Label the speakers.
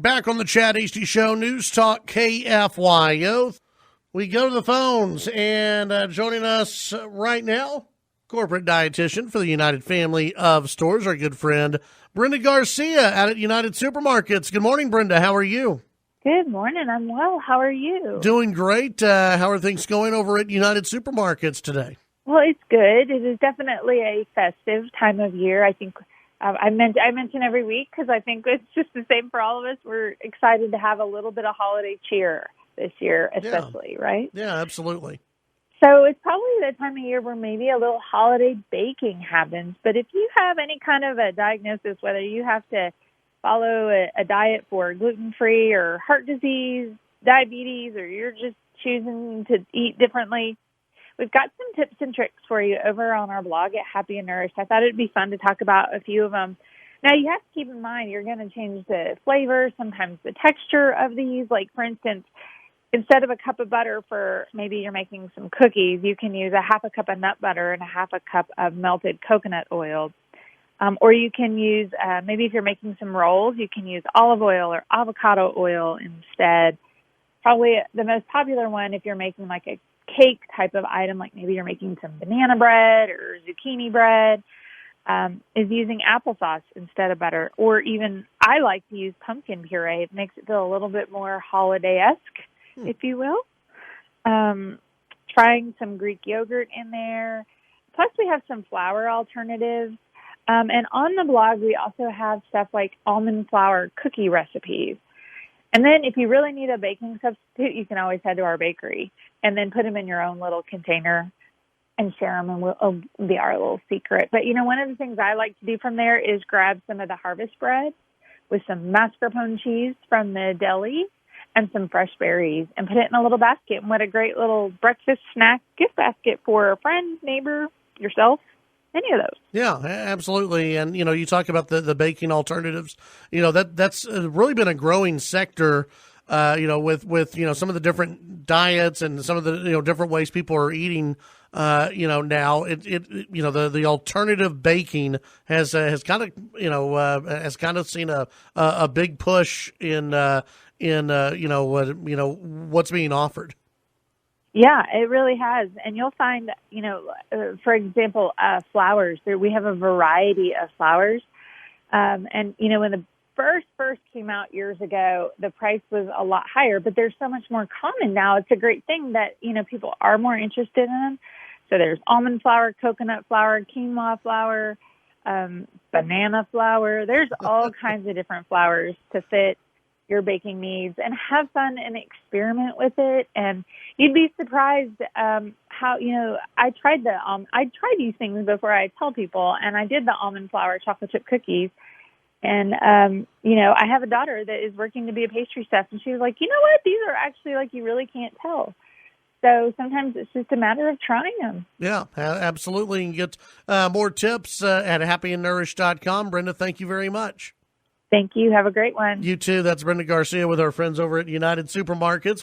Speaker 1: Back on the Chad Hasty Show, News Talk KFYO. We go to the phones, and joining us right now, corporate dietitian for the United Family of Stores, our good friend, Brenda Garcia out at United Supermarkets. Good morning, Brenda. How are you?
Speaker 2: Good morning. I'm well. How are you?
Speaker 1: Doing great. How are things going over at United Supermarkets today?
Speaker 2: Well, it's good. It is definitely a festive time of year. I think I mention every week because I think it's just the same for all of us. We're excited to have a little bit of holiday cheer this year, especially, right?
Speaker 1: Yeah, absolutely.
Speaker 2: So it's probably the time of year where maybe a little holiday baking happens. But if you have any kind of a diagnosis, whether you have to follow a diet for gluten-free or heart disease, diabetes, or you're just choosing to eat differently, we've got some tips and tricks for you over on our blog at Happy and Nourished. I thought it'd be fun to talk about a few of them. Now, you have to keep in mind you're going to change the flavor, sometimes the texture of these. Like, for instance, instead of a cup of butter for maybe you're making some cookies, you can use a half a cup of nut butter and a half a cup of melted coconut oil. Or you can use, maybe if you're making some rolls, you can use olive oil or avocado oil instead. Probably the most popular one if you're making like a cake type of item, like maybe you're making some banana bread or zucchini bread, is using applesauce instead of butter. Or even, I like to use pumpkin puree. It makes it feel a little bit more holiday-esque, if you will. Trying some Greek yogurt in there. Plus, we have some flour alternatives. And on the blog, we also have stuff like almond flour cookie recipes. And then if you really need a baking substitute, you can always head to our bakery and then put them in your own little container and share them, and it'll be our little secret. But, you know, one of the things I like to do from there is grab some of the harvest bread with some mascarpone cheese from the deli and some fresh berries and put it in a little basket. And what a great little breakfast snack gift basket for a friend, neighbor, yourself. Any of those.
Speaker 1: Yeah, absolutely. And, you know, you talk about the baking alternatives, you know, that's really been a growing sector, you know, with, you know, some of the different diets and some of the, you know, different ways people are eating, you know, now you know, the alternative baking has kind of, you know, has kind of seen a big push in you know, what's being offered.
Speaker 2: Yeah, it really has. And you'll find, you know, for example, flours. We have a variety of flours. And, you know, when the first came out years ago, the price was a lot higher, but they're so much more common now. It's a great thing that, you know, people are more interested in them. So there's almond flour, coconut flour, quinoa flour, banana flour. There's all kinds of different flours to fit your baking needs, and have fun and experiment with it. And you'd be surprised how, you know, I tried these things before I tell people, and I did the almond flour chocolate chip cookies. And, you know, I have a daughter that is working to be a pastry chef, and she was like, you know what, these are actually like, you really can't tell. So sometimes it's just a matter of trying them.
Speaker 1: Yeah, absolutely. You can get more tips at happyandnourished.com. Brenda, thank you very much.
Speaker 2: Thank you. Have a great one.
Speaker 1: You too. That's Brenda Garcia with our friends over at United Supermarkets.